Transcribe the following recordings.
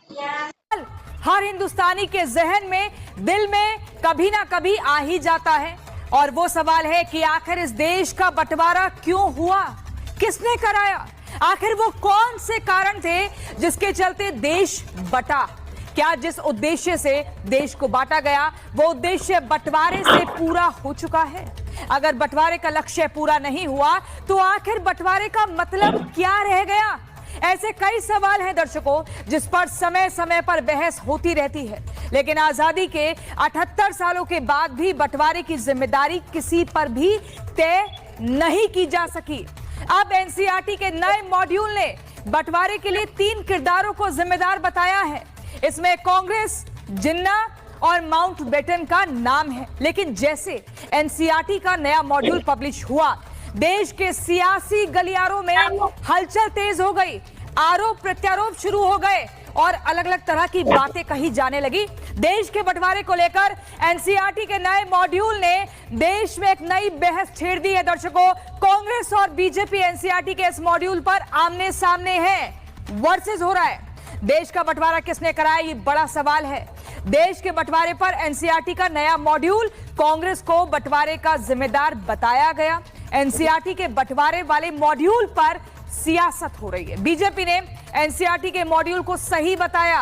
हर हिंदुस्तानी के जहन में, दिल में कभी ना कभी आ ही जाता है और वो सवाल है कि आखिर इस देश का बंटवारा क्यों हुआ, किसने कराया, आखिर वो कौन से कारण थे जिसके चलते देश बटा। क्या जिस उद्देश्य से देश को बांटा गया वो उद्देश्य बंटवारे से पूरा हो चुका है? अगर बंटवारे का लक्ष्य पूरा नहीं हुआ तो आखिर बंटवारे का मतलब क्या रह गया? ऐसे कई सवाल हैं दर्शकों जिस पर समय समय पर बहस होती रहती है, लेकिन आजादी के 78 सालों के बाद भी बंटवारे की जिम्मेदारी किसी पर भी तय नहीं की जा सकी। अब एनसीईआरटी के नए मॉड्यूल ने बंटवारे के लिए 3 किरदारों को जिम्मेदार बताया है। इसमें कांग्रेस, जिन्ना और माउंटबेटन का नाम है। लेकिन जैसे एनसीईआरटी का नया मॉड्यूल पब्लिश हुआ, देश के सियासी गलियारों में हलचल तेज हो गई, आरोप प्रत्यारोप शुरू हो गए और अलग अलग तरह की बातें कही जाने लगी। देश के बंटवारे को लेकर एनसीईआरटी के नए मॉड्यूल ने देश में एक नई बहस छेड़ दी है। दर्शकों, कांग्रेस और बीजेपी एनसीईआरटी के इस मॉड्यूल पर आमने सामने है, वर्सेस हो रहा है। देश का बंटवारा किसने कराया, ये बड़ा सवाल है। देश के बंटवारे पर एनसीईआरटी का नया मॉड्यूल, कांग्रेस को बंटवारे का जिम्मेदार बताया गया। एनसीईआरटी के बंटवारे वाले मॉड्यूल पर सियासत हो रही है। बीजेपी ने एनसीईआरटी के मॉड्यूल को सही बताया,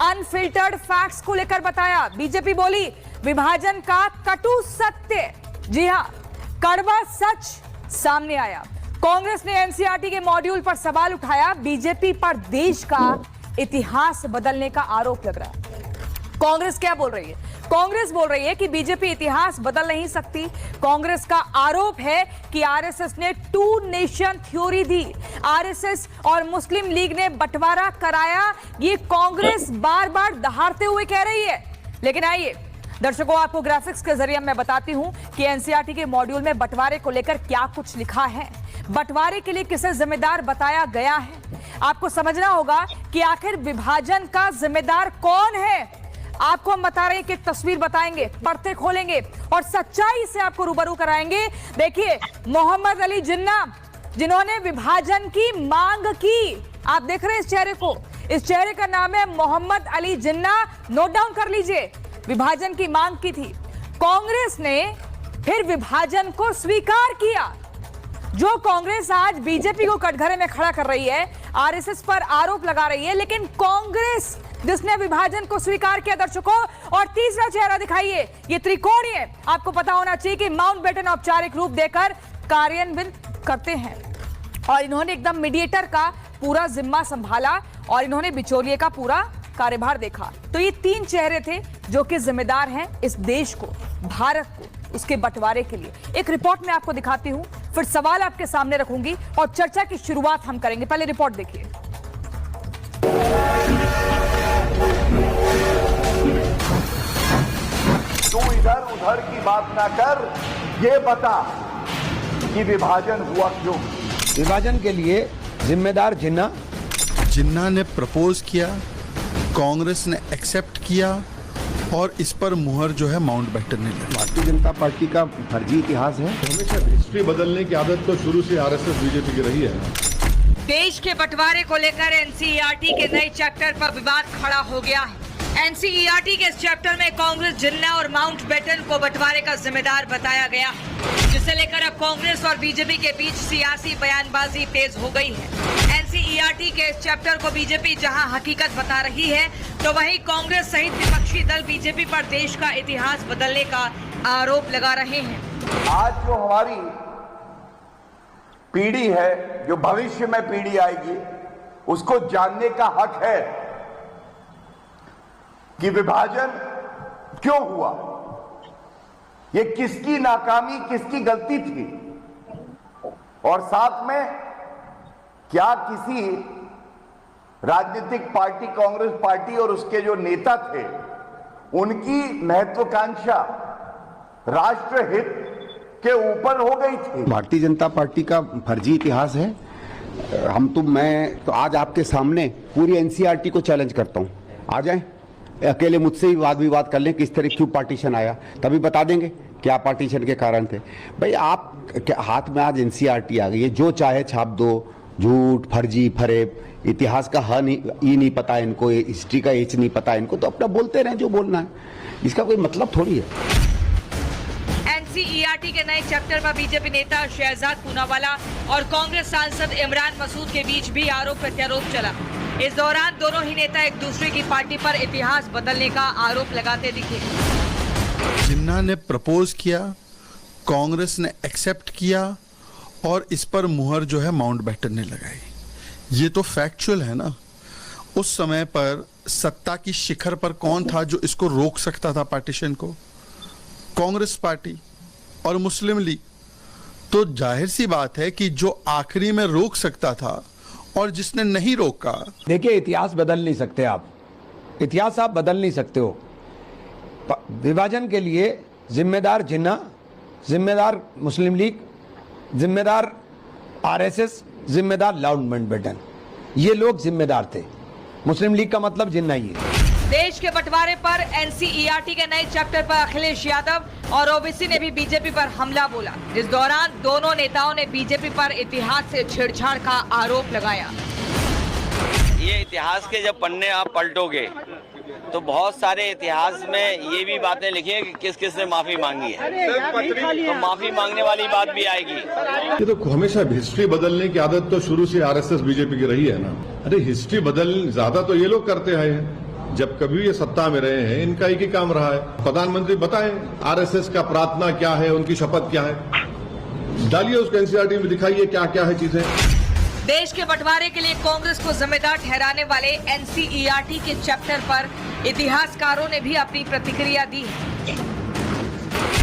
अनफिल्टर्ड फैक्ट्स को लेकर बताया। बीजेपी बोली विभाजन का कटु सत्य, जी हां, कड़वा सच सामने आया। कांग्रेस ने एनसीईआरटी के मॉड्यूल पर सवाल उठाया, बीजेपी पर देश का इतिहास बदलने का आरोप लग रहा है। कांग्रेस क्या बोल रही है? कांग्रेस बोल रही है कि बीजेपी इतिहास बदल नहीं सकती। कांग्रेस का आरोप है कि आरएसएस ने 2 नेशन थ्योरी दी, आरएसएस और मुस्लिम लीग ने बंटवारा कराया, ये कांग्रेस बार बार दहाड़ते हुए कह रही है। लेकिन आइए दर्शकों, आपको ग्राफिक्स के जरिए मैं बताती हूं कि एनसीईआरटी के मॉड्यूल में बंटवारे को लेकर क्या कुछ लिखा है, बंटवारे के लिए किसे जिम्मेदार बताया गया है। आपको समझना होगा कि आखिर विभाजन का जिम्मेदार कौन है। आपको हम बता रहे हैं कि तस्वीर बताएंगे, पर्दे खोलेंगे और सच्चाई से आपको रूबरू कराएंगे। देखिए, मोहम्मद अली जिन्ना, जिन्होंने विभाजन की मांग की, आप देख रहे हैं इस चेहरे को, इस चेहरे का नाम है मोहम्मद अली जिन्ना, नोट डाउन कर लीजिए। विभाजन की मांग की थी, कांग्रेस ने फिर विभाजन को स्वीकार किया। जो कांग्रेस आज बीजेपी को कटघरे में खड़ा कर रही है, आरएसएस पर आरोप लगा रही है, लेकिन कांग्रेस जिसने विभाजन को स्वीकार किया दर्शकों। और तीसरा चेहरा दिखाइए, ये त्रिकोणीय, आपको पता होना चाहिए कि माउंटबेटन औपचारिक रूप देकर कार्यान्वित करते हैं और इन्होंने एकदम मीडिएटर का पूरा जिम्मा संभाला और इन्होंने बिचौलिए का पूरा कार्यभार देखा। तो ये 3 चेहरे थे जो कि जिम्मेदार हैं इस देश को, भारत को, उसके बंटवारे के लिए। एक रिपोर्ट में आपको दिखाती हूं, फिर सवाल आपके सामने रखूंगी और चर्चा की शुरुआत हम करेंगे। पहले रिपोर्ट देखिए। तू इधर उधर की बात ना कर, ये बता कि विभाजन हुआ क्यों। विभाजन के लिए जिम्मेदार जिन्ना ने प्रपोज किया, कांग्रेस ने एक्सेप्ट किया और इस पर मुहर जो है माउंटबेटन ने लगाई। भारतीय जनता पार्टी का फर्जी इतिहास है। हमेशा हिस्ट्री बदलने की आदत तो शुरू से आरएसएस बीजेपी की रही है। देश के बंटवारे को लेकर एनसीईआरटी के नए चैप्टर पर विवाद खड़ा हो गया है। एनसीईआरटी के इस चैप्टर में कांग्रेस, जिन्ना और माउंटबेटन को बंटवारे का जिम्मेदार बताया गया, जिसे लेकर अब कांग्रेस और बीजेपी के बीच सियासी बयानबाजी तेज हो गई है। एनसीईआरटी के इस चैप्टर को बीजेपी जहां हकीकत बता रही है, तो वहीं कांग्रेस सहित विपक्षी दल बीजेपी पर देश का इतिहास बदलने का आरोप लगा रहे हैं। आज जो हमारी पीढ़ी है, जो भविष्य में पीढ़ी आएगी, उसको जानने का हक है कि विभाजन क्यों हुआ, ये किसकी नाकामी, किसकी गलती थी, और साथ में क्या किसी राजनीतिक पार्टी, कांग्रेस पार्टी और उसके जो नेता थे, उनकी महत्वाकांक्षा राष्ट्रहित के ऊपर हो गई थी। भारतीय जनता पार्टी का फर्जी इतिहास है। मैं तो आज आपके सामने पूरी एनसीईआरटी को चैलेंज करता हूं, आ जाएं, अकेले मुझसे ही वाद विवाद कर लें किस तरह क्यों पार्टीशन आया, तभी बता देंगे क्या पार्टीशन के कारण थे। भाई आप हाथ में आज एनसीईआरटी आ गई है, जो चाहे छाप दो, झूठ, फर्जी, फरेब, इतिहास का ह नहीं, ई नहीं पता इनको, हिस्ट्री का एच नहीं पता इनको, तो अपना बोलते रहें जो बोलना है, इसका कोई मतलब थोड़ी है। एनसीईआरटी के नए चैप्टर पर बीजेपी नेता शहजाद पूनावाला और कांग्रेस सांसद इमरान मसूद के बीच भी आरोप प्रत्यारोप चला। इस दौरान दोनों ही नेता एक दूसरे की पार्टी पर इतिहास बदलने का आरोप लगाते दिखे। जिन्ना ने प्रपोज किया, कांग्रेस ने एक्सेप्ट किया और इस पर मुहर जो है माउंटबेटन ने लगाई। ये तो फैक्चुअल है ना। उस समय पर सत्ता की शिखर पर कौन था जो इसको रोक सकता था पार्टीशन को? कांग्रेस पार्टी और मुस्लिम लीग। तो जाहिर सी बात है कि जो आखिरी में रोक सकता था और जिसने नहीं रोका। देखिए, इतिहास बदल नहीं सकते आप, इतिहास आप बदल नहीं सकते हो। विभाजन के लिए जिम्मेदार जिन्ना, जिम्मेदार मुस्लिम लीग, जिम्मेदार आरएसएस, जिम्मेदार माउंटबेटन, ये लोग जिम्मेदार थे। मुस्लिम लीग का मतलब जिन्ना ही है। देश के बंटवारे पर एनसीईआरटी के नए चैप्टर पर अखिलेश यादव और ओबीसी ने भी बीजेपी पर हमला बोला। इस दौरान दोनों नेताओं ने बीजेपी पर इतिहास से छेड़छाड़ का आरोप लगाया। ये इतिहास के जब पन्ने आप पलटोगे तो बहुत सारे इतिहास में ये भी बातें लिखी है कि किस किस ने माफी मांगी है, तो माफी मांगने वाली बात भी आएगी। ये तो हमेशा हिस्ट्री बदलने की आदत तो शुरू से आरएसएस बीजेपी की रही है ना। अरे हिस्ट्री बदल ज्यादा तो ये लोग करते आए हैं, जब कभी ये सत्ता में रहे हैं इनका एक ही काम रहा है। प्रधानमंत्री बताएं आरएसएस का प्रार्थना क्या है, उनकी शपथ क्या है, डालिए उसको एनसीईआरटी में, दिखाइए क्या क्या है चीजें। देश के बंटवारे के लिए कांग्रेस को जिम्मेदार ठहराने वाले एनसीईआरटी के चैप्टर पर इतिहासकारों ने भी अपनी प्रतिक्रिया दी।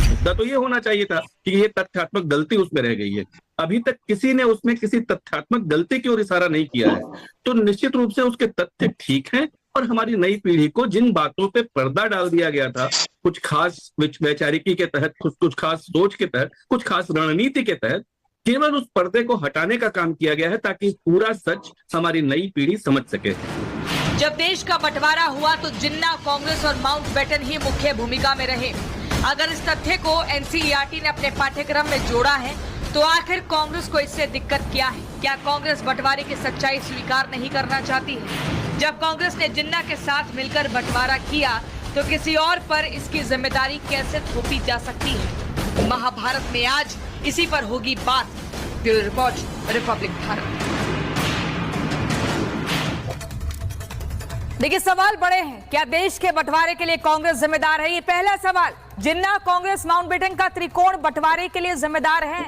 मुद्दा तो ये होना चाहिए था कि ये तथ्यात्मक गलती उसमें रह गई है। अभी तक किसी ने उसमें किसी तथ्यात्मक गलती की ओर इशारा नहीं किया है, तो निश्चित रूप से उसके तथ्य ठीक हैं। और हमारी नई पीढ़ी को जिन बातों पे पर्दा डाल दिया गया था, कुछ खास वैचारिकी के तहत, कुछ खास सोच के तहत, कुछ खास रणनीति के तहत, केवल उस पर्दे को हटाने का काम किया गया है ताकि पूरा सच हमारी नई पीढ़ी समझ सके। जब देश का बंटवारा हुआ तो जिन्ना, कांग्रेस और माउंटबेटन ही मुख्य भूमिका में रहे। अगर इस तथ्य को एनसीईआरटी ने अपने पाठ्यक्रम में जोड़ा है तो आखिर कांग्रेस को इससे दिक्कत क्या है? क्या कांग्रेस बंटवारे की सच्चाई स्वीकार नहीं करना चाहती है? जब कांग्रेस ने जिन्ना के साथ मिलकर बंटवारा किया तो किसी और पर इसकी जिम्मेदारी कैसे थोपी जा सकती है? महाभारत में आज इसी पर होगी बात। Bureau report, Republic Bharat. देखिए, सवाल बड़े हैं। क्या देश के बंटवारे के लिए कांग्रेस जिम्मेदार है? ये पहला सवाल। जिन्ना, कांग्रेस, माउंटबेटन का त्रिकोण बंटवारे के लिए जिम्मेदार है?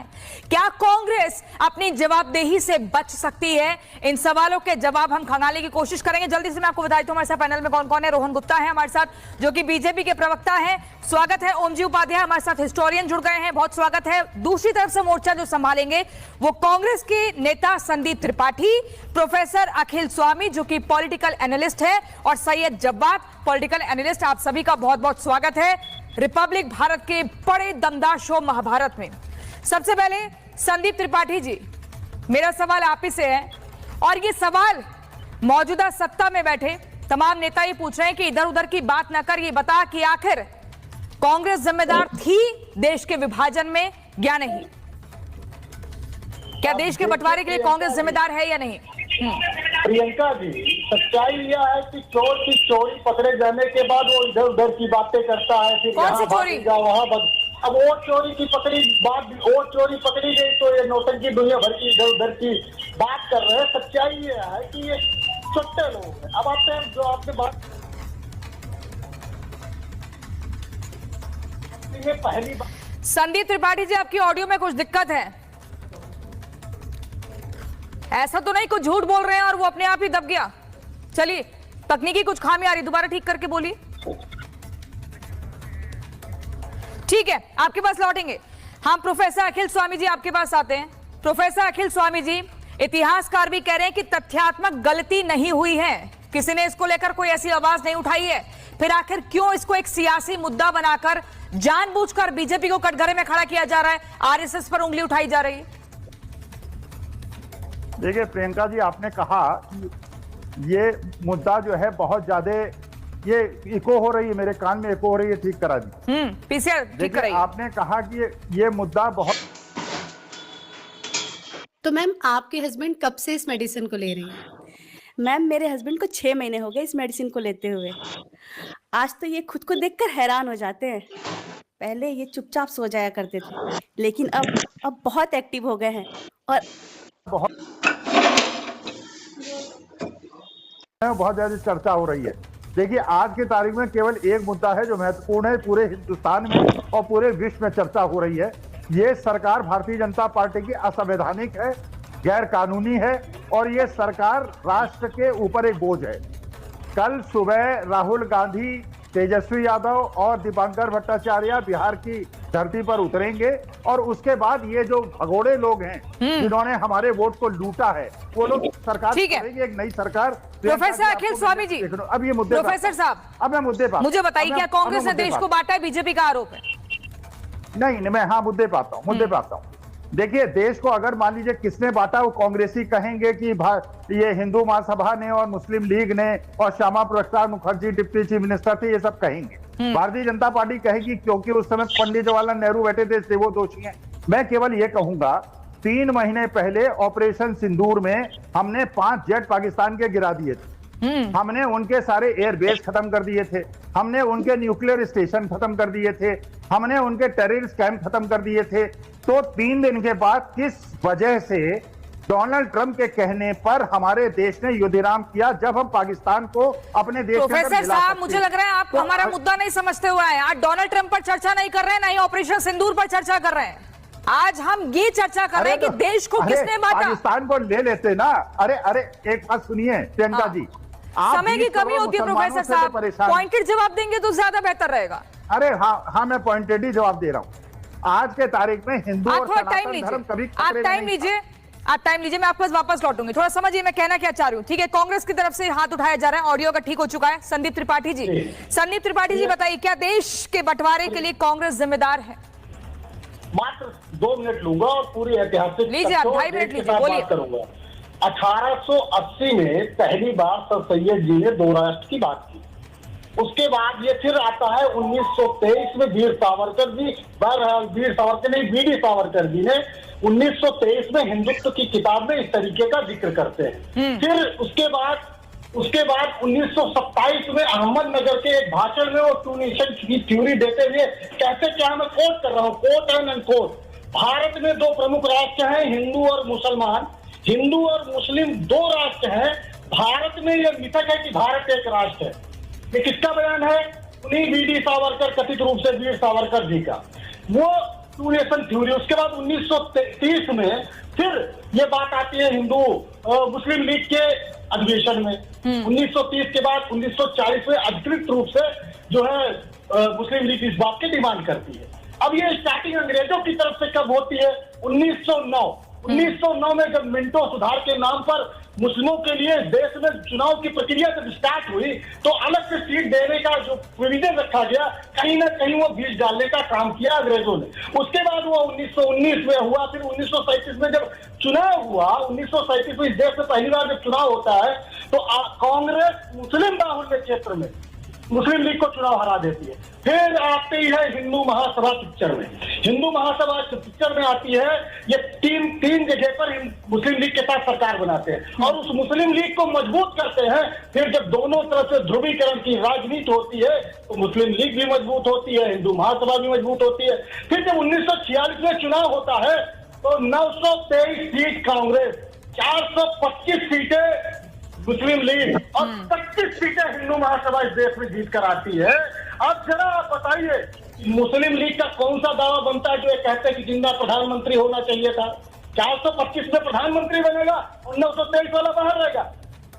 क्या कांग्रेस अपनी जवाबदेही से बच सकती है? इन सवालों के जवाब हम खंगालने की कोशिश करेंगे। जल्दी से मैं आपको बता दूं हमारे साथ पैनल में कौन कौन है। रोहन गुप्ता है हमारे साथ, जो कि बीजेपी के प्रवक्ता हैं, स्वागत है। ओमजी उपाध्याय हमारे साथ हिस्टोरियन जुड़ गए हैं, बहुत स्वागत है। दूसरी तरफ से मोर्चा जो संभालेंगे वो कांग्रेस के नेता संदीप त्रिपाठी, प्रोफेसर अखिल स्वामी जो कि पॉलिटिकल एनालिस्ट है, और सैयद जब्बार, पॉलिटिकल एनालिस्ट। आप सभी का बहुत बहुत स्वागत है रिपब्लिक भारत के बड़े दमदार शो महाभारत में। सबसे पहले संदीप त्रिपाठी जी, मेरा सवाल आप ही से है, और ये सवाल मौजूदा सत्ता में बैठे तमाम नेता ये पूछ रहे हैं कि इधर उधर की बात ना कर, ये बता कि आखिर कांग्रेस जिम्मेदार थी देश के विभाजन में या नहीं? क्या देश के बंटवारे के लिए कांग्रेस जिम्मेदार है या नहीं? प्रियंका जी, सच्चाई यह है कि चोर की चोरी पकड़े जाने के बाद वो इधर उधर की बातें करता है, फिर कौन सी यहाँ चोरी? भागेगा, वहाँ अब वो चोरी की पकड़ी बात, वो चोरी पकड़ी गई तो ये नौटंकी दुनिया भर की इधर उधर की बात कर रहे हैं। सच्चाई ये है कि ये छुट्टे लोग हैं। अब आपने जो आपने बात, ये पहली बात। संदीप त्रिपाठी जी, आपकी ऑडियो में कुछ दिक्कत है? ऐसा तो नहीं कुछ झूठ बोल रहे हैं और वो अपने आप ही दब गया? चलिए, तकनीकी कुछ खामी आ रही, दोबारा ठीक करके बोलिए। ठीक है, आपके पास लौटेंगे हम। प्रोफेसर अखिल स्वामी जी आपके पास आते हैं। प्रोफेसर अखिल स्वामी जी, इतिहासकार भी कह रहे हैं कि तथ्यात्मक गलती नहीं हुई है, किसी ने इसको लेकर कोई ऐसी आवाज नहीं उठाई है, फिर आखिर क्यों इसको एक सियासी मुद्दा बनाकर जानबूझकर बीजेपी को कटघरे में खड़ा किया जा रहा है, आरएसएस पर उंगली उठाई जा रही है? देखिए प्रियंका जी, आपने कहा कि ये मुद्दा जो है बहुत ज्यादा, ये इको हो रही है, मेरे कान में इको हो रही है, ठीक करा दी। पीसीआर ठीक कराइए। आपने कहा कि ये मुद्दा बहुत। तो मैम, आपके हस्बैंड कब से इस मेडिसिन को ले रहे हैं? मैम मेरे हस्बैंड को 6 महीने हो गए इस मेडिसिन को लेते हुए। आज तो ये खुद को देखकर हैरान हो जाते हैं। पहले ये चुपचाप सो जाया करते थे, लेकिन अब बहुत एक्टिव हो गए हैं और बहुत ज्यादा चर्चा हो रही है। देखिए, आज की तारीख में केवल एक मुद्दा है जो महत्वपूर्ण है, पूरे हिंदुस्तान में और पूरे विश्व में चर्चा हो रही है। ये सरकार भारतीय जनता पार्टी की असंवैधानिक है, गैर कानूनी है और ये सरकार राष्ट्र के ऊपर एक बोझ है। कल सुबह राहुल गांधी, तेजस्वी यादव और दीपांकर भट्टाचार्य बिहार की धरती पर उतरेंगे और उसके बाद ये जो भगोड़े लोग हैं जिन्होंने हमारे वोट को लूटा है, वो लोग सरकार करेंगे, एक नई सरकार। प्रोफेसर अखिल स्वामी जी, अब ये मुद्दे, प्रोफेसर साहब, अब मैं मुद्दे पर, मुझे बताइए, क्या कांग्रेस ने देश को बांटा है? बीजेपी का आरोप है। नहीं, मैं मुद्दे पे आता हूँ। देखिए, देश को अगर मान लीजिए किसने बांटा, वो कांग्रेसी कहेंगे कि ये हिंदू महासभा ने और मुस्लिम लीग ने और Shyama Prasad Mukherjee deputy chief minister थे, ये सब कहेंगे। भारतीय जनता पार्टी कहेगी क्योंकि उस समय पंडित जवाहरलाल नेहरू बैठे थे, इसलिए वो दोषी हैं। मैं केवल ये कहूंगा, 3 महीने पहले ऑपरेशन सिंदूर में हमने 5 जेट पाकिस्तान के गिरा दिए थे। हमने उनके सारे एयरबेस खत्म कर दिए थे, हमने उनके न्यूक्लियर स्टेशन खत्म कर दिए थे, हमने उनके टेररिस्ट कैंप खत्म कर दिए थे। तो 3 दिन के बाद किस वजह से डोनाल्ड ट्रंप के कहने पर हमारे देश ने युद्ध विराम किया, जब हम पाकिस्तान को अपने देश के प्रोफेसर साहब, मुझे लग रहा है आप हमारा मुद्दा नहीं समझते हुए हैं। आज डोनाल्ड ट्रंप पर चर्चा नहीं कर रहे हैं, ना ही ऑपरेशन सिंदूर पर चर्चा कर रहे हैं। आज हम ये चर्चा कर रहे हैं कि देश को किसने बांटा। पाकिस्तान को ले लेते ना। अरे एक बात सुनिए प्रियंका जी, समय की कमी होती है प्रोफेसर साहब, पॉइंटेड जवाब देंगे तो ज्यादा बेहतर रहेगा। अरे हाँ, मैं पॉइंटेड ही जवाब दे रहा हूँ। आज के तारीख में हिंदू और सनातन धर्म कभी आप टाइम लीजिए, मैं आपके पास वापस लौटूंगी। थोड़ा समझिए मैं कहना क्या चाह रही हूँ। ठीक है, कांग्रेस की तरफ से हाथ उठाया जा रहा है, ऑडियो का ठीक हो चुका है। संदीप त्रिपाठी जी बताइए, क्या देश के बटवारे के लिए कांग्रेस जिम्मेदार है? मात्र 2 मिनट लूंगा और पूरी ऐतिहासिक लीजिए, आप 2.5 मिनट लीजिए, बोलिए। 1880 में पहली बार सर सैयद जी ने 2 राष्ट्र की बात की। उसके बाद ये फिर आता है 1923 में वीर सावरकर जी, वीर सावरकर नहीं, वीडी सावरकर जी ने 1923 में हिंदुत्व की किताब में इस तरीके का जिक्र करते हैं। फिर उसके बाद 1927 में अहमदनगर के एक भाषण में वो 2 नेशन की थ्योरी देते हुए कहते, क्या मैं कोट कर रहा हूँ, कोट एंड अनकोट, भारत में 2 प्रमुख राष्ट्र हैं, हिंदू और मुसलमान। हिंदू और मुस्लिम 2 राष्ट्र हैं। भारत में यह मिथक है कि भारत एक राष्ट्र है। ये किसका बयान है? उन्हीं वीडी सावरकर, कथित रूप से वीर सावरकर जी का, वो 2 नेशन थ्योरी। उसके बाद 1930 में फिर ये बात आती है हिंदू मुस्लिम लीग के अधिवेशन में। 1930 के बाद 1940 में अधिकृत रूप से जो है मुस्लिम लीग इस बात की डिमांड करती है। अब ये स्टार्टिंग अंग्रेजों की तरफ से कब होती है? 1909 में जब मिंटो सुधार के नाम पर मुस्लिमों के लिए देश में चुनाव की प्रक्रिया जब स्टार्ट हुई, तो अलग से सीट देने का जो प्रोविजन रखा गया, कहीं ना कहीं वो बीज डालने का काम किया अंग्रेजों ने। उसके बाद वो 1919 में हुआ। फिर 1937 में जब चुनाव हुआ, 1937 में इस देश में पहली बार जब चुनाव होता है, तो कांग्रेस मुस्लिम बाहुल्य क्षेत्र में मुस्लिम लीग को चुनाव हरा देती है। फिर आती है हिंदू महासभा पिक्चर में। हिंदू महासभा पिक्चर में आती है, ये तीन जगह पर मुस्लिम लीग के साथ सरकार बनाते हैं और उस मुस्लिम लीग को मजबूत करते हैं। फिर जब दोनों तरफ से ध्रुवीकरण की राजनीति होती है, तो मुस्लिम लीग भी मजबूत होती है, हिंदू महासभा भी मजबूत होती है। फिर जब 1946 में चुनाव होता है, तो 923 सीट कांग्रेस, 425 सीटें मुस्लिम लीग और 25 सीटें हिंदू महासभा इस देश में जीत कर आती है। अब जरा आप बताइए, मुस्लिम लीग का कौन सा दावा बनता है जो ये कहते हैं कि जिंदा प्रधानमंत्री होना चाहिए था? 425 में प्रधानमंत्री बनेगा और 923 वाला बाहर रहेगा?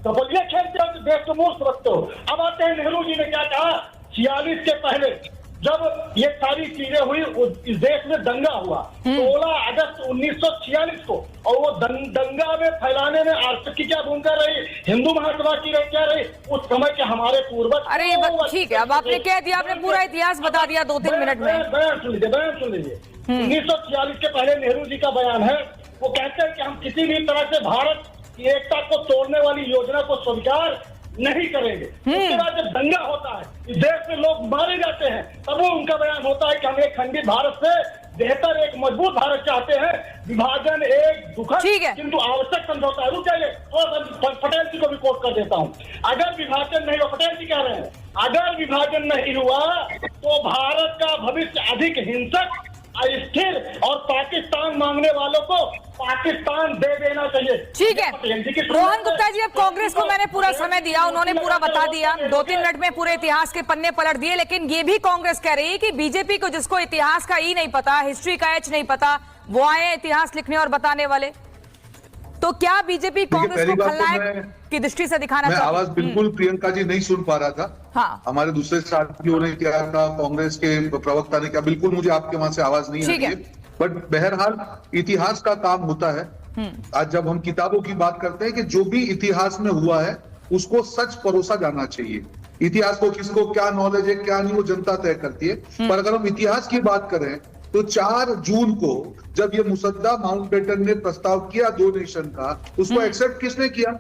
तो बोलिए, खेलते हो तो देश को मूर्ख रखते हो। अब आते हैं, नेहरू जी ने क्या कहा 46 के पहले जब ये सारी चीजें हुई, इस देश में दंगा हुआ 16 अगस्त 1946 को, और वो दंगा में फैलाने में आरएसएस की क्या भूमिका रही, हिंदू महासभा की क्या रही, उस समय के हमारे पूर्वज। अरे ठीक है, अब आपने कह दिया, आपने पूरा इतिहास बता दिया 2-3 मिनट में। बयान सुन लीजिए। 1946 के पहले नेहरू जी का बयान है, वो कहते हैं कि हम किसी भी तरह से भारत की एकता को तोड़ने वाली योजना को स्वीकार नहीं करेंगे। उसके बाद जब दंगा होता है, इस देश में लोग मारे जाते हैं, तब वो उनका बयान होता है कि हम एक खंडित भारत से बेहतर एक मजबूत भारत चाहते हैं। विभाजन एक दुखद ठीक है। किंतु आवश्यक समझौता है। रुक जाइए, और पटेल जी को भी कोट कर देता हूँ। अगर विभाजन नहीं हुआ, पटेल जी कह रहे हैं, अगर विभाजन नहीं हुआ तो भारत का भविष्य अधिक हिंसक, अस्थिर और पाकिस्तान मांगने वालों को पाकिस्तान दे देना चाहिए। ठीक है रोहन गुप्ता जी, अब कांग्रेस को मैंने पूरा समय दिया, उन्होंने पूरा बता दिया, 2-3 मिनट में पूरे इतिहास के पन्ने पलट दिए, लेकिन ये भी कांग्रेस कह रही है कि बीजेपी को, जिसको इतिहास का ई नहीं पता, हिस्ट्री का एच नहीं पता, वो आए इतिहास लिखने और बताने वाले। तो क्या बीजेपी कांग्रेस को खलनायक की दृष्टि से दिखाना चाहती है? आवाज बिल्कुल प्रियंका जी नहीं सुन पा रहा था। हाँ। हमारे दूसरे साथियों ने क्या था, कांग्रेस के प्रवक्ता ने क्या, बिल्कुल मुझे आपके वहां से आवाज नहीं आ रही है। बट बहरहाल इतिहास का काम होता है। आज जब हम किताबों की बात करते हैं कि जो भी इतिहास में हुआ है उसको सच परोसा जाना चाहिए। इतिहास को किसको क्या नॉलेज है क्या नहीं वो जनता तय करती है। पर अगर हम इतिहास की बात करें तो 4 जून को जब ये मुसद्दा माउंटबेटन ने प्रस्ताव किया 2 नेशन का, उसको एक्सेप्ट किसने किया?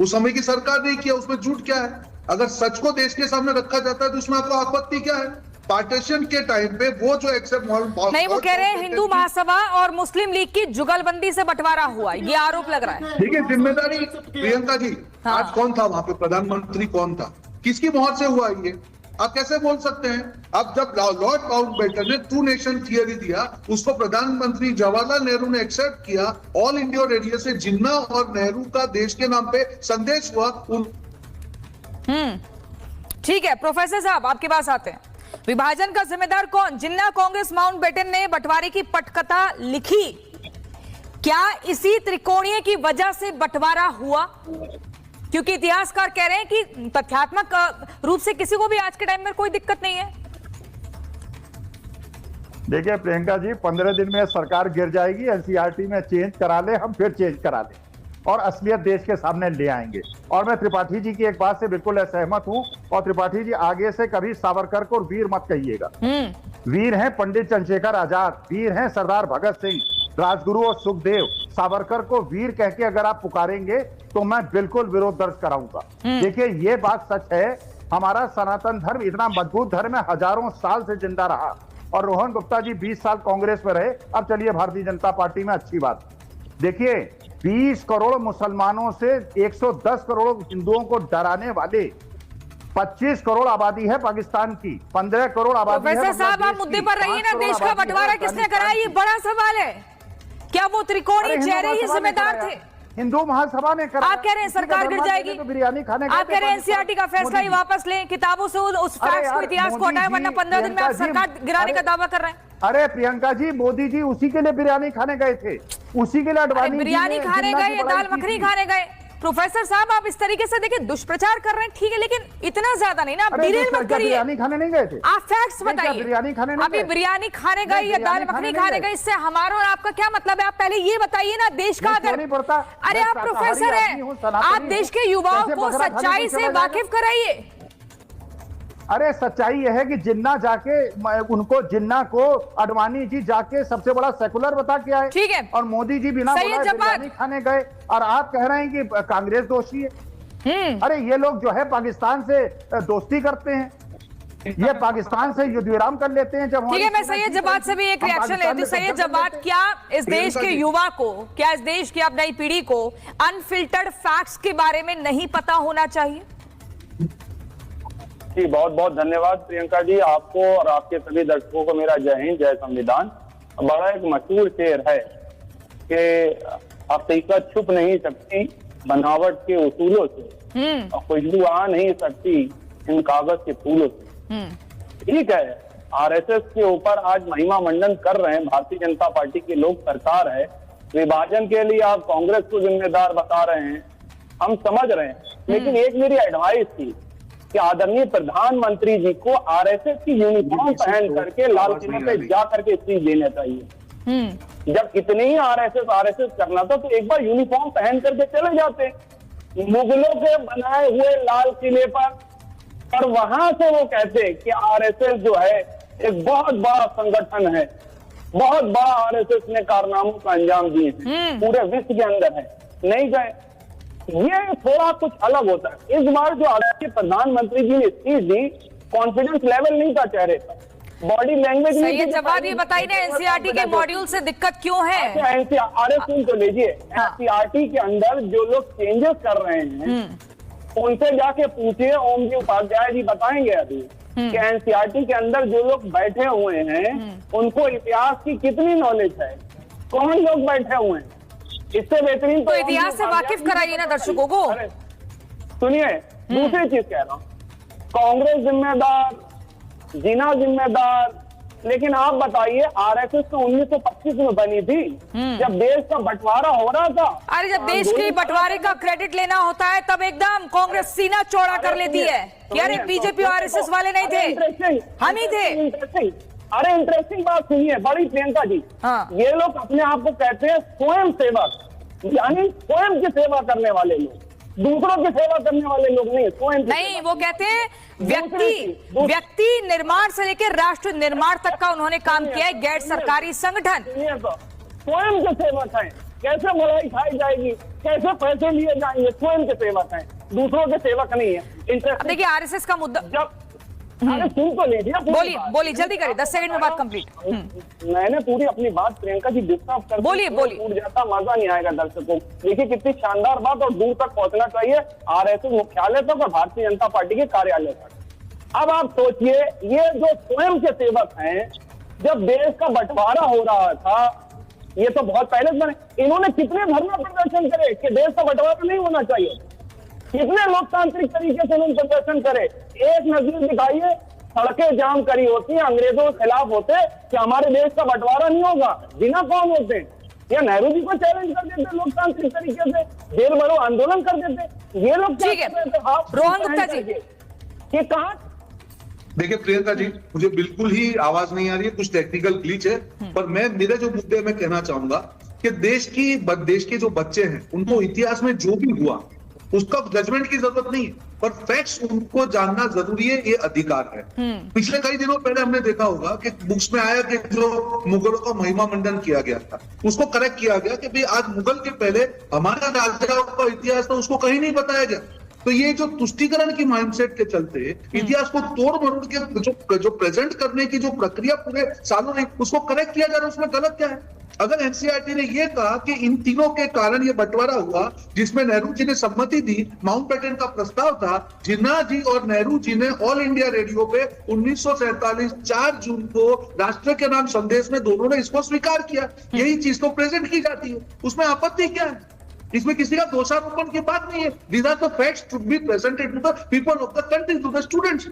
उस समय की सरकार ने किया। उसमें झूठ क्या है? अगर सच को देश के सामने रखा जाता है तो उसमें आपको आपत्ति क्या है? पार्टीशन के टाइम पे वो जो एक्सेप्ट नहीं, वो कह रहे हैं हिंदू महासभा और मुस्लिम लीग की जुगलबंदी से बंटवारा हुआ, ये आरोप लग रहा है। ठीक है, जिम्मेदारी प्रियंका जी, हाँ। आज कौन था वहां पे? प्रधानमंत्री कौन था? किसकी मोहर से हुआ ये? आप कैसे बोल सकते हैं? अब जब लॉर्ड माउंटबेटन ने 2 नेशन थियरी दिया, उसको प्रधानमंत्री जवाहरलाल नेहरू ने एक्सेप्ट किया, ऑल इंडिया रेडियो से जिन्ना और नेहरू का देश के नाम पे संदेश हुआ। ठीक है प्रोफेसर साहब, आपके पास आते हैं। विभाजन का जिम्मेदार कौन? जिन्ना कांग्रेस माउंटबेटन ने बंटवारे की पटकथा लिखी, क्या इसी त्रिकोणीय की वजह से बंटवारा हुआ? क्योंकि इतिहासकार कह रहे हैं कि तथ्यात्मक रूप से किसी को भी आज के टाइम में कोई दिक्कत नहीं है। देखिए प्रियंका जी, 15 दिन में सरकार गिर जाएगी, एनसीईआरटी में चेंज करा ले, हम फिर चेंज करा ले और असलियत देश के सामने ले आएंगे। और मैं त्रिपाठी जी की एक बात से बिल्कुल सहमत हूं। और त्रिपाठी जी, आगे से कभी सावरकर को वीर मत कहिएगा। वीर हैं पंडित चंद्रशेखर आजाद, वीर हैं सरदार भगत सिंह, राजगुरु और सुखदेव। सावरकर को वीर कह के अगर आप पुकारेंगे तो मैं बिल्कुल विरोध दर्ज कराऊंगा। देखिए ये बात सच है, हमारा सनातन धर्म इतना मजबूत धर्म है, हजारों साल से जिंदा रहा। और रोहन गुप्ता जी 20 साल कांग्रेस में रहे, अब चलिए भारतीय जनता पार्टी में, अच्छी बात। देखिए 20 करोड़ मुसलमानों से 110 करोड़ हिंदुओं को डराने वाले 25 करोड़ आबादी है पाकिस्तान की, 15 करोड़ आबादी है। प्रोफेसर साहब, आप मुद्दे पर रहिए ना। देश का बंटवारा किसने कराया, ये बड़ा सवाल है। क्या वो त्रिकोणीय चेहरे ही जिम्मेदार थे? हिंदू महासभा ने करा। आप कह रहे हैं सरकार गिर जाएगी, तो बिरयानी खाने आप कह रहे हैं एनसीईआरटी का फैसला ही वापस लें, किताबों से उस फैक्ट्स को, इतिहास को हटाएं, वरना 15 दिन में आप सरकार गिराने का दावा कर रहे हैं। अरे प्रियंका जी, मोदी जी उसी के लिए बिरयानी खाने गए थे, उसी के लिए अडवाणी बिरयानी खाने गए या दाल मखनी खाने गए? प्रोफेसर साहब, आप इस तरीके से देखिए दुष्प्रचार कर रहे हैं, ठीक है, लेकिन इतना ज्यादा नहीं ना, आप डिरेल मत करिए। बिरयानी खाने नहीं गए थे? आप फैक्ट्स बताइए। बिरयानी खाने नहीं अभी बिरयानी खाने गए या दाल मखनी खाने गए, इससे हमारा और आपका क्या मतलब है? आप पहले ये बताइए ना, देश का अगर, अरे आप प्रोफेसर हैं, आप देश के युवाओं को सच्चाई से वाकिफ कराइए। अरे सच्चाई यह है कि जिन्ना जाके, उनको जिन्ना को अडवाणी जी जाके सबसे बड़ा सेकुलर बता के आए, ठीक है, और मोदी जी बिना बिरयानी खाने गए, और आप कह रहे हैं कि कांग्रेस दोषी है। अरे ये लोग जो है पाकिस्तान से दोस्ती करते हैं, ये पाकिस्तान से युद्ध विराम कर लेते हैं। जब ठीक है, मैं सैयद जवाद से भी एक रिएक्शन लेती हूँ। सैयद जवाद, क्या इस देश के युवा को, क्या इस देश की अब नई पीढ़ी को अनफिल्टर्ड फैक्ट्स के बारे में नहीं पता होना चाहिए? जी बहुत बहुत धन्यवाद प्रियंका जी, आपको और आपके सभी दर्शकों को मेरा जय हिंद, जय संविधान। बड़ा एक मशहूर शेर है कि हकीकत छुप नहीं सकती बनावट के उसूलों से, और खुशबू आ नहीं सकती इन कागज के फूलों से। ठीक है, आरएसएस के ऊपर आज महिमा मंडन कर रहे हैं भारतीय जनता पार्टी के लोग, सरकार है। विभाजन के लिए आप कांग्रेस को जिम्मेदार बता रहे हैं, हम समझ रहे हैं, लेकिन एक मेरी एडवाइस थी कि आदरणीय प्रधानमंत्री जी को आरएसएस की यूनिफॉर्म पहन करके लाल किले पे जा करके स्पीच देना चाहिए। जब इतने ही आरएसएस करना था तो एक बार यूनिफॉर्म पहन करके चले जाते मुगलों के बनाए हुए लाल किले पर, और वहां से वो कहते कि आरएसएस जो है एक बहुत बड़ा संगठन है, बहुत बड़ा आरएसएस ने कारनामों का अंजाम दिए हैं, पूरे विश्व के अंदर है, नहीं गए। ये थोड़ा कुछ अलग होता है। इस बार जो आदरणीय प्रधानमंत्री जी ने स्पीच दी, कॉन्फिडेंस लेवल नहीं था चेहरे पर। बॉडी लैंग्वेज में सैयद जवाद ये बताइए ना, एनसीईआरटी के मॉड्यूल से दिक्कत क्यों है? अरे सुन तो लीजिए, एनसीईआरटी के अंदर जो लोग चेंजेस कर रहे हैं उनसे जाके पूछिए, ओम जी उपाध्याय जी बताएंगे अभी कि एनसीईआरटी के अंदर जो लोग बैठे हुए हैं उनको इतिहास की कितनी नॉलेज है, कौन लोग बैठे हुए हैं। इससे बेहतरीन तो इतिहास से वाकिफ कराइए ना दर्शकों को। सुनिए, दूसरी चीज कह रहा हूँ, कांग्रेस जिम्मेदार, जिना जिम्मेदार, लेकिन आप बताइए आरएसएस तो 1925 में बनी थी, जब देश का बंटवारा हो रहा था। अरे जब देश के बंटवारे का क्रेडिट लेना होता है तब एकदम कांग्रेस सीना चौड़ा कर लेती है कि अरे बीजेपी और आरएसएस वाले नहीं थे, हम ही थे। अरे इंटरेस्टिंग बात सुनिए बड़ी प्रियंका जी, ये लोग अपने आप को कहते हैं स्वयं सेवक, यानी स्वयं की सेवा करने वाले लोग, दूसरों की सेवा करने वाले लोग नहीं, स्वयं नहीं। वो कहते हैं व्यक्ति निर्माण से लेकर राष्ट्र निर्माण तक का उन्होंने काम किया है, गैर सरकारी संगठन। स्वयं के सेवक हैं, कैसे मलाई खाई जाएगी, कैसे पैसे लिए जाएंगे, स्वयं के सेवक हैं, दूसरों के सेवक नहीं है। देखिए आरएसएस का मुद्दा, अरे सुन तो लीजिए, बोलिए जल्दी करिए, 10 सेकंड में बात कंप्लीट। मैंने पूरी अपनी बात प्रियंका जी डिस्टर्ब कर, बोलिए टूट जाता मजा नहीं आएगा दर्शकों। देखिए कितनी शानदार बात, और दूर तक पहुंचना चाहिए, आरएसएस मुख्यालय तक और भारतीय जनता पार्टी के कार्यालय तक। अब आप सोचिए, ये जो स्वयं के सेवक हैं, जब देश का बंटवारा हो रहा था, ये तो बहुत पहले बने, इन्होंने कितने धरना प्रदर्शन करे कि देश का बंटवारा नहीं होना चाहिए, कितने लोकतांत्रिक तरीके से उन्होंने प्रदर्शन करे। एक नजर दिखाइए, सड़कें जाम करी होती हैं, अंग्रेजों के खिलाफ होते कि हमारे देश का बंटवारा नहीं होगा। जिना कौन होते, या नेहरू जी को चैलेंज कर देते लोकतांत्रिक तरीके से, जेल भरो आंदोलन कर देते। ये लोग ठीक है, रोहन गुप्ता जी ये कहा। देखिए प्रियंका जी, मुझे बिल्कुल ही आवाज नहीं आ रही है, कुछ टेक्निकल ग्लिच है, पर मेरे जो मुद्दे में कहना चाहूंगा कि देश के जो बच्चे हैं उनको इतिहास में जो भी हुआ उसका जजमेंट की जरूरत नहीं है, पर फैक्ट्स उनको जानना जरूरी है, ये अधिकार है। पिछले कई दिनों पहले हमने देखा होगा कि बुक्स में आया कि जो मुगलों का महिमा मंडन किया गया था, उसको करेक्ट किया गया कि भाई आज मुगल के पहले हमारा राजाओं का इतिहास था, उसको कहीं नहीं बताया गया। तो ये जो तुष्टीकरण की माइंडसेट के चलते इतिहास को तोड़ मरोड़ के जो प्रेजेंट करने की जो प्रक्रिया पूरे सालों में उसको करेक्ट किया जा रहा है, उसमें गलत क्या है? अगर एनसीईआरटी ने यह कहा कि इन तीनों के कारण ये बंटवारा हुआ, जिसमें नेहरू जी ने सम्मति दी, माउंटबेटन का प्रस्ताव था, जिन्ना जी और नेहरू जी ने ऑल इंडिया रेडियो पे 1947 4 जून को राष्ट्र के नाम संदेश में दोनों ने इसको स्वीकार किया, यही चीज तो प्रेजेंट की जाती है, उसमें आपत्ति क्या है? इसमें किसी का दोषारोपण की बात नहीं है। These are the facts to be presented to the people of the country, to the students।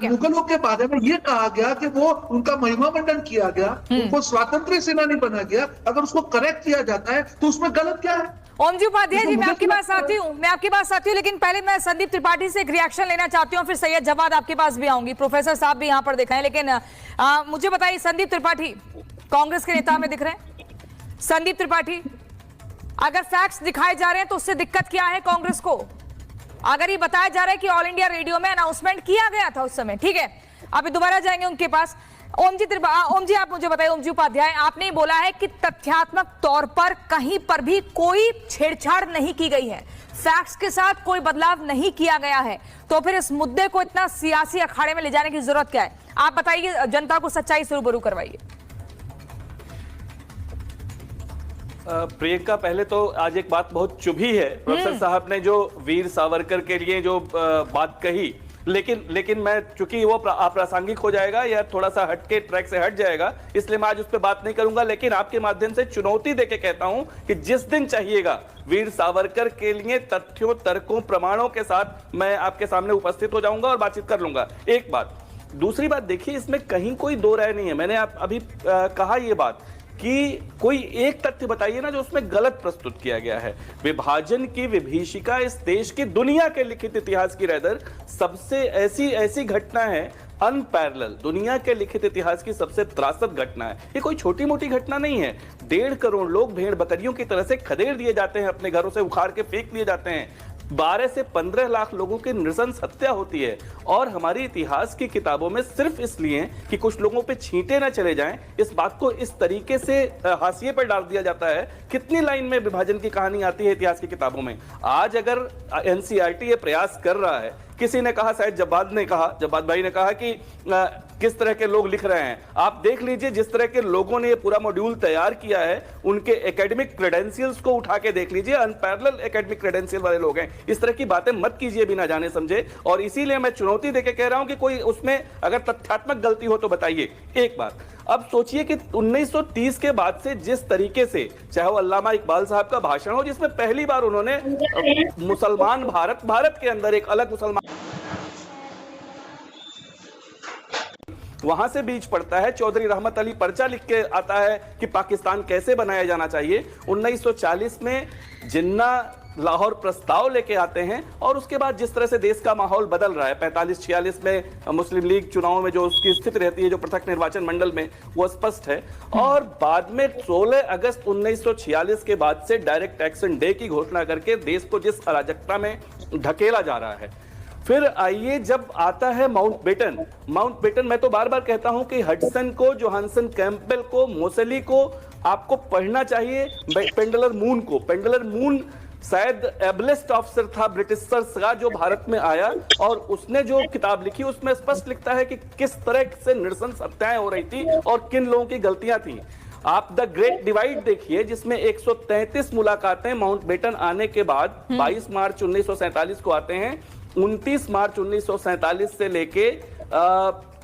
मुगलों के बारे में ये कहा गया कि वो उनका महिमा मंडन किया गया, उनको स्वतंत्र सेनानी बना गया, अगर उसको करेक्ट किया जाता है तो उसमें गलत क्या है? ओम जी उपाध्याय जी, मैं आपके पास आती हूँ, लेकिन पहले मैं संदीप त्रिपाठी से एक रिएक्शन लेना चाहती हूँ, फिर सैयद जवाद आपके पास भी आऊंगी, प्रोफेसर साहब भी यहाँ पर दिखाएं, लेकिन मुझे बताइए संदीप त्रिपाठी कांग्रेस के नेता में दिख रहे हैं, संदीप त्रिपाठी अगर फैक्ट्स दिखाए जा रहे हैं तो उससे दिक्कत क्या है कांग्रेस को? अगर ये बताया जा रहा है कि ऑल इंडिया रेडियो में अनाउंसमेंट किया गया था उस समय, ठीक है, अभी दोबारा जाएंगे उनके पास। ओम जी आप मुझे बताइए, ओम जी उपाध्याय, आपने बोला है कि तथ्यात्मक तौर पर कहीं पर भी कोई छेड़छाड़ नहीं की गई है, फैक्ट्स के साथ कोई बदलाव नहीं किया गया है, तो फिर इस मुद्दे को इतना सियासी अखाड़े में ले जाने की जरूरत क्या है? आप बताइए, जनता को सच्चाई से रूबरू करवाइए। प्रियंका, पहले तो आज एक बात बहुत चुभी है, प्रोफेसर साहब ने जो वीर सावरकर के लिए जो बात कही, लेकिन मैं चूंकि वो अप्रासंगिक हो जाएगा या थोड़ा सा हटके ट्रैक से हट जाएगा, इसलिए मैं आज उस पर बात नहीं करूंगा। लेकिन आपके माध्यम से चुनौती देके कहता हूं कि जिस दिन चाहिएगा वीर सावरकर के लिए तथ्यों, तर्कों, प्रमाणों के साथ मैं आपके सामने उपस्थित हो जाऊंगा और बातचीत कर लूंगा। एक बात। दूसरी बात, देखिए इसमें कहीं कोई दो राय नहीं है। मैंने अभी कहा ये बात कि कोई एक तथ्य बताइए ना जो उसमें गलत प्रस्तुत किया गया है। विभाजन की विभीषिका इस देश की, दुनिया के लिखित इतिहास की रेदर सबसे ऐसी घटना है, अनपैरेलल, दुनिया के लिखित इतिहास की सबसे त्रासद घटना है। ये कोई छोटी मोटी घटना नहीं है। 1.5 करोड़ लोग भेड़ बकरियों की तरह से खदेड़ दिए जाते हैं, अपने घरों से उखाड़ के फेंक दिए जाते हैं। 12 से 15 लाख लोगों की नृशंस हत्या होती है, और हमारी इतिहास की किताबों में सिर्फ इसलिए कि कुछ लोगों पे छींटे ना चले जाएं, इस बात को इस तरीके से हाशिए पर डाल दिया जाता है। कितनी लाइन में विभाजन की कहानी आती है इतिहास की किताबों में। आज अगर एनसीईआरटी ये प्रयास कर रहा है किसी ने कहा, शायद जब्बाद भाई ने कहा कि किस तरह के लोग लिख रहे हैं। आप देख लीजिए जिस तरह के लोगों ने ये पूरा मॉड्यूल तैयार किया है, उनके एकेडमिक क्रेडेंशियल्स को उठा के देख लीजिए, अनपैरेलल एकेडमिक क्रेडेंशियल वाले लोग हैं। इस तरह की बातें मत कीजिए बिना जाने समझे, और इसीलिए मैं चुनौती देके कह रहा हूं कि कोई उसमें अगर तथ्यात्मक गलती हो तो बताइए। एक बात अब सोचिए कि 1930 के बाद से जिस तरीके से, चाहे वो अल्लामा इकबाल साहब का भाषण हो जिसमें पहली बार उन्होंने मुसलमान भारत के अंदर एक अलग मुसलमान, वहां से बीच पड़ता है, चौधरी रहमत अली पर्चा लिख के आता है कि पाकिस्तान कैसे बनाया जाना चाहिए। 1940 में जिन्ना लाहौर प्रस्ताव लेके आते हैं, और उसके बाद जिस तरह से देश का माहौल बदल रहा है, 45-46 में मुस्लिम लीग चुनाव में जो उसकी स्थिति रहती है, जो पृथक निर्वाचन मंडल में, वो स्पष्ट है। और बाद में 16 अगस्त 1946 के बाद से डायरेक्ट एक्शन डे की घोषणा करके देश को जिस अराजकता में ढकेला जा रहा है। फिर आइए जब आता है माउंटबेटन, मैं तो बार बार कहता हूं कि हडसन को, जोहानसन कैंपबेल को, मोसली को आपको पढ़ना चाहिए, पेंडलर मून शायद एबलेस्ट ऑफिसर था ब्रिटिशर्स का जो भारत में आया, और उसने जो किताब लिखी उसमें स्पष्ट लिखता है कि किस तरह से नृशंस हत्याएं हो रही थी और किन लोगों की गलतियां थी। आप द ग्रेट डिवाइड देखिए जिसमें 133 मुलाकातें माउंटबेटन आने के बाद 22 मार्च 1947 को आते हैं, 29 मार्च 1947 से लेके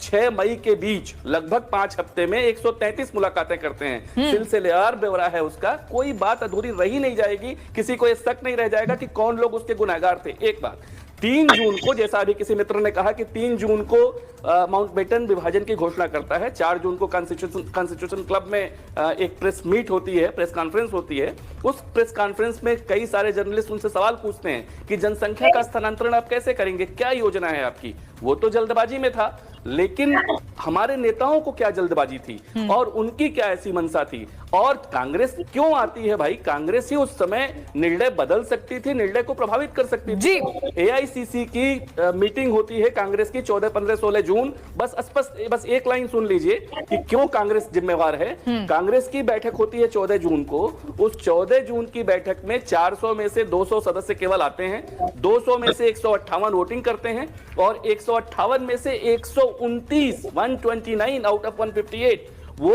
6 मई के बीच लगभग 5 हफ्ते में 133 मुलाकातें करते हैं। सिलसिलेवार ब्यौरा है उसका, कोई बात अधूरी रही नहीं जाएगी, किसी को ये शक नहीं रह जाएगा कि कौन लोग उसके गुनहगार थे। एक बात, 3 जून को, जैसा अभी किसी मित्र ने कहा कि 3 जून को माउंटबेटन विभाजन की घोषणा करता है, 4 जून को कॉन्स्टिट्यूशन क्लब में एक प्रेस मीट होती है, प्रेस कॉन्फ्रेंस होती है। उस प्रेस कॉन्फ्रेंस में कई सारे जर्नलिस्ट उनसे सवाल पूछते हैं कि जनसंख्या का स्थानांतरण आप कैसे करेंगे, क्या योजना है आपकी। वो तो जल्दबाजी में था, लेकिन हमारे नेताओं को क्या जल्दबाजी थी और उनकी क्या ऐसी मंशा थी, और कांग्रेस क्यों आती है भाई? कांग्रेस ही उस समय निर्णय बदल सकती थी, निर्णय को प्रभावित कर सकती थी। एआईसीसी की मीटिंग होती है कांग्रेस की 14, 15, 16 जून। बस एक लाइन सुन लीजिए कि क्यों कांग्रेस जिम्मेवार है। कांग्रेस की बैठक होती है 14 जून को। उस 14 जून की बैठक में 400 में से 200 सदस्य केवल आते हैं, 200 में से 158 वोटिंग करते हैं, और 158 में से 129 आउट ऑफ 158 वो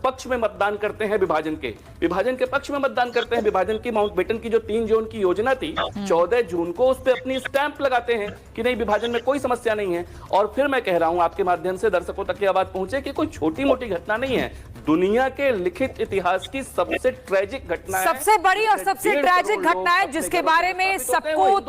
पक्ष में मतदान करते हैं, विभाजन के पक्ष में मतदान करते हैं। विभाजन की माउंटबेटन की जो 3 जून की योजना थी, 14 जून को उस पर अपनी स्टैंप लगाते हैं कि नहीं, विभाजन में कोई समस्या नहीं है। और फिर मैं कह रहा हूं आपके माध्यम से दर्शकों तक की आवाज पहुंचे कि कोई छोटी मोटी घटना नहीं है, दुनिया के लिखित इतिहास की सबसे ट्रेजिक घटना है, सबसे बड़ी और सबसे ट्रेजिक घटना है, जिसके बारे में सबको